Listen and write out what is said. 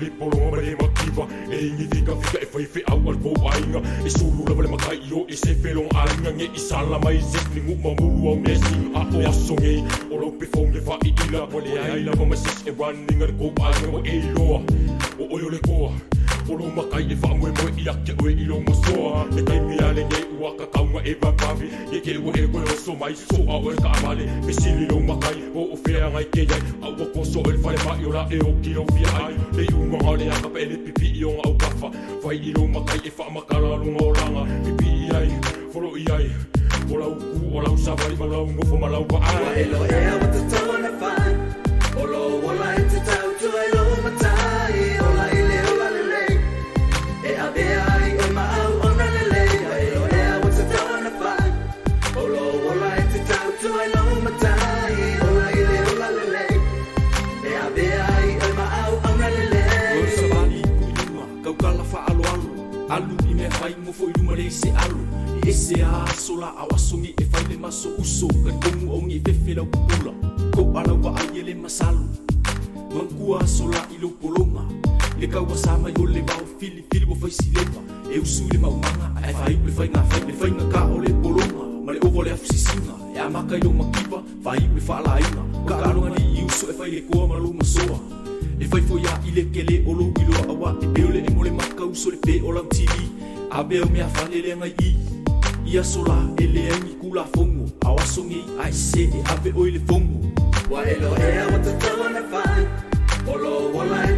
Filipolonga male makiva e ingi tika fika e fai fe au al po ainga e sulu la vale makai yo e se felong ainga nge isala mai zeflingu mamulu au nesi a o asonge o lo pe fong le fa I ila wale ai la mama sis e running al ko ainga o e loa o oyo le koa o lo makai e fa mo mo I ake o I lo masoa e kai mi ale nge uaka kaunga e babavi e ke ua e koe o so mai so a o e ka amale pe sili lo makai o fea ngai ke iai a ua koso e fale mai o la e o kilo fia ai le iunga ngale aka pe ele pipi I o ngau kafa fai I lo makai e fa makara lunga o langa pipi iai folo iai o lau ku o lau savai ma lau ngofo ma lau pa ai Wa elo ea wata tona fai o lo wala e te tau tu e lo matai o la ile o la lele e a bea ai e ma au ona lele Wa elo ea wata tona fai o lo wala e te tau tu e lo matai o la ile o la lele e a bea ai e ma au ona lele O savali ku iluma kau kala fa alo alo alu I me fai mo fo iluma le se alu ese a sola awasongi e fai le maso uso kan komu ongi fefe lau pula ko ala wa ai le masalu mangkua sola ilo polonga le kau wasama yo le mau fili fili mo fai silepa e usu le mau manga e fai nga ka o le polonga ma le ovo le afusisinga e amaka ilo makipa fai le fala inga ka alonga ni uso e fai le koa malu masoa e fai fo ya ile kele o lo ilo awa e peole e mo le maka uso le pe o lam TV a beo mea fale le ngai Ia sola ele angi kula fongo awasongi ai se e ave oile fongo Wa elo ea wata tona fai o lo wala e